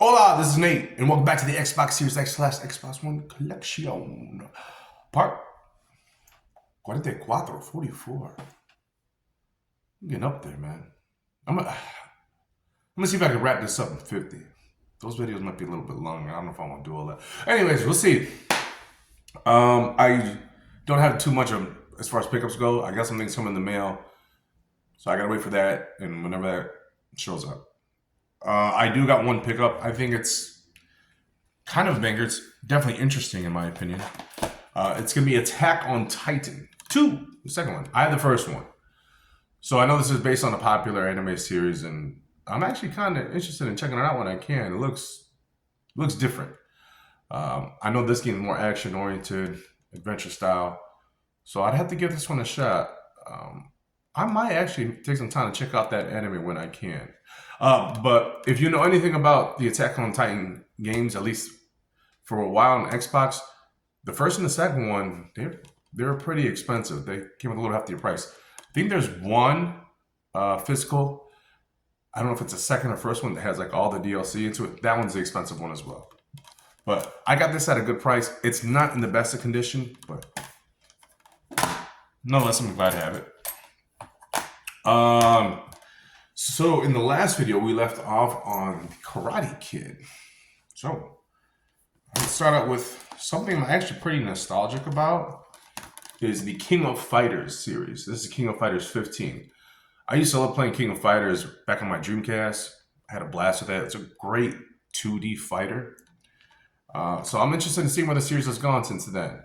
Hola, this is Nate, and welcome back to the Xbox Series X / Xbox One Collection. Part Cuatro, 44. I'm getting up there, man. I'm gonna see if I can wrap this up in 50. Those videos might be a little bit longer. I don't know if I want to do all that. Anyways, we'll see. I don't have too much of as far as pickups go. I got some things coming in the mail, so I gotta wait for that, and whenever that shows up. I do got one pickup. I think it's kind of a banger. It's definitely interesting in my opinion. It's going to be Attack on Titan 2, the second one. I had the first one. So I know this is based on a popular anime series, and I'm actually kind of interested in checking it out when I can. It looks different. I know this game is more action-oriented, adventure style. So I'd have to give this one a shot. I might actually take some time to check out that anime when I can. But if you know anything about the Attack on Titan games, at least for a while on Xbox, the first and the second one, they're pretty expensive. They came with a little hefty price. I think there's one physical. I don't know if it's the second or first one that has like all the DLC into it. That one's the expensive one as well. But I got this at a good price. It's not in the best of condition, but nonetheless, I'm glad to have it. So in the last video, we left off on Karate Kid. So let's start out with something I'm actually pretty nostalgic about. Is the King of Fighters series. This is King of Fighters 15. I used to love playing King of Fighters back on my Dreamcast. I had a blast with that. It's a great 2D fighter. So I'm interested in seeing where the series has gone since then.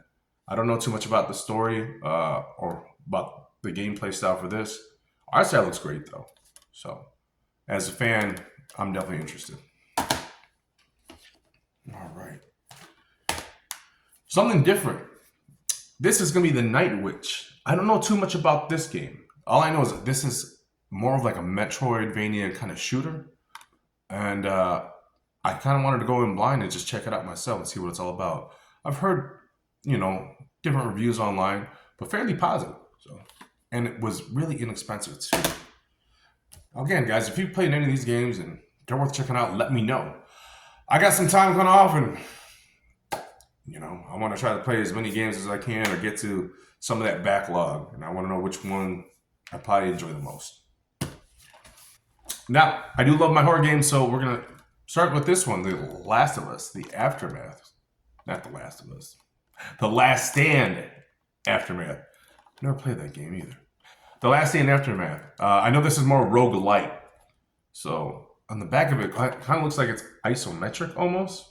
I don't know too much about the story or about the gameplay style for this. Art style looks great though. So as a fan, I'm definitely interested. All right. Something different. This is going to be the Night Witch. I don't know too much about this game. All I know is that this is more of like a Metroidvania kind of shooter. And I kind of wanted to go in blind and just check it out myself and see what it's all about. I've heard, different reviews online, but fairly positive. So, and it was really inexpensive too. Again, guys, if you've played any of these games and they're worth checking out, let me know. I got some time going off and, I want to try to play as many games as I can or get to some of that backlog. And I want to know which one I probably enjoy the most. Now, I do love my horror games, so we're going to start with this one, The Last of Us, The Aftermath. Not The Last of Us. The Last Stand Aftermath. Never played that game either. The Last Stand Aftermath. I know this is more roguelite. So on the back of it kind of looks like it's isometric almost.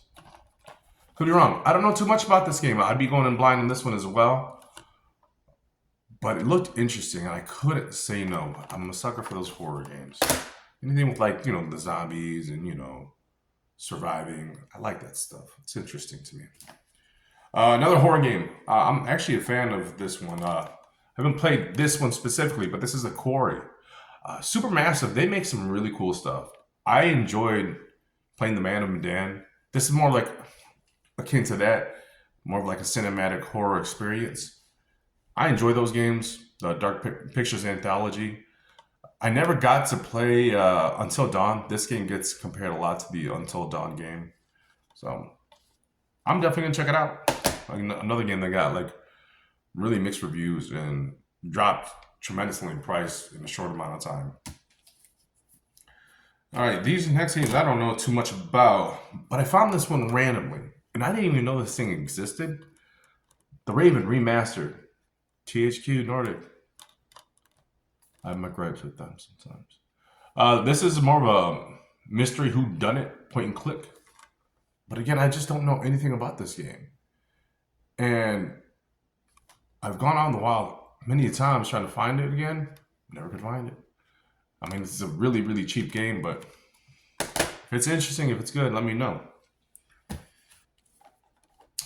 Could be wrong. I don't know too much about this game. I'd be going in blind on this one as well. But it looked interesting and I couldn't say no. I'm a sucker for those horror games. Anything with like, the zombies and, surviving. I like that stuff. It's interesting to me. Another horror game. I'm actually a fan of this one. I haven't played this one specifically, but this is a Quarry. Supermassive, they make some really cool stuff. I enjoyed playing The Man of Medan. This is more like akin to that, more of like a cinematic horror experience. I enjoy those games, the Dark Pictures Anthology. I never got to play Until Dawn. This game gets compared a lot to the Until Dawn game. So I'm definitely going to check it out. Another game that got like really mixed reviews and dropped tremendously in price in a short amount of time. All right, these next games I don't know too much about, but I found this one randomly, and I didn't even know this thing existed. The Raven Remastered, THQ Nordic. I have my gripes with them sometimes. This is more of a mystery whodunit, point and click. But again, I just don't know anything about this game. And I've gone out in the wild many times trying to find it again. Never could find it. I mean, this is a really, really cheap game, but if it's interesting, if it's good, let me know.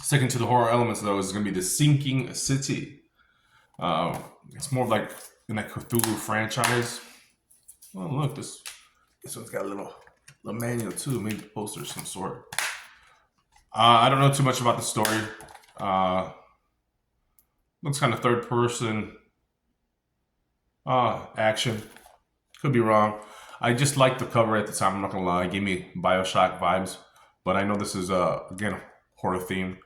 Sticking to the horror elements, though, is going to be The Sinking City. It's more of like in that Cthulhu franchise. Oh, look, this one's got a little manual, too. Maybe a poster of some sort. I don't know too much about the story. Looks kind of third person action. Could be wrong. I just liked the cover at the time. I'm not gonna lie. It gave me BioShock vibes. But I know this is, again, horror themed.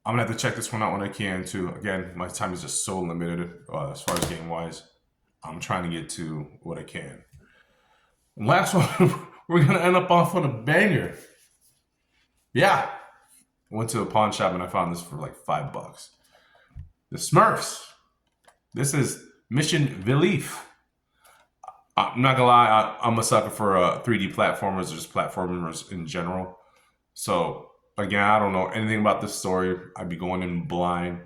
I'm going to have to check this one out when I can, too. Again, my time is just so limited as far as game-wise. I'm trying to get to what I can. And last one, we're going to end up off on a banger. Yeah. I went to a pawn shop and I found this for like $5. The Smurfs. This is Mission Relief. I'm not gonna lie, I'm a sucker for 3D platformers or just platformers in general. So again, I don't know anything about this story. I'd be going in blind.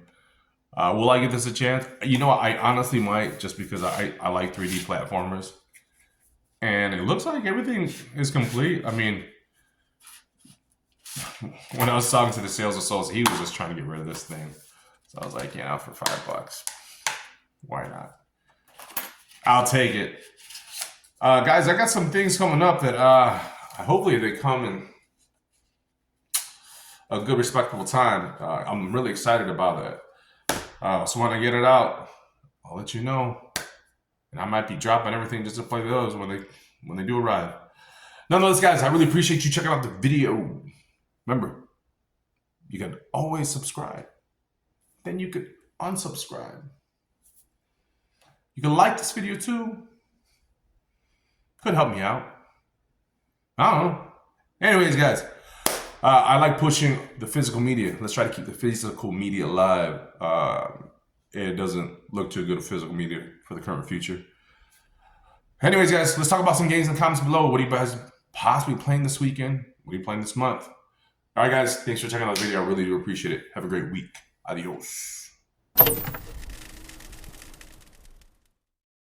Will I give this a chance? You know, I honestly might, just because I like 3D platformers. And it looks like everything is complete. I mean, when I was talking to the sales associate, he was just trying to get rid of this thing. So I was like, yeah, for $5. Why not? I'll take it. Guys, I got some things coming up that hopefully they come in a good, respectable time. I'm really excited about that. So when I get it out, I'll let you know. And I might be dropping everything just to play those when they do arrive. Nonetheless, guys, I really appreciate you checking out the video. Remember, you can always subscribe. Then you could unsubscribe. You can like this video too. Could help me out. I don't know. Anyways, guys, I like pushing the physical media. Let's try to keep the physical media alive. It doesn't look too good of physical media for the current future. Anyways, guys, let's talk about some games in the comments below. What are you guys possibly playing this weekend? What are you playing this month? All right, guys, thanks for checking out the video. I really do appreciate it. Have a great week. Adios.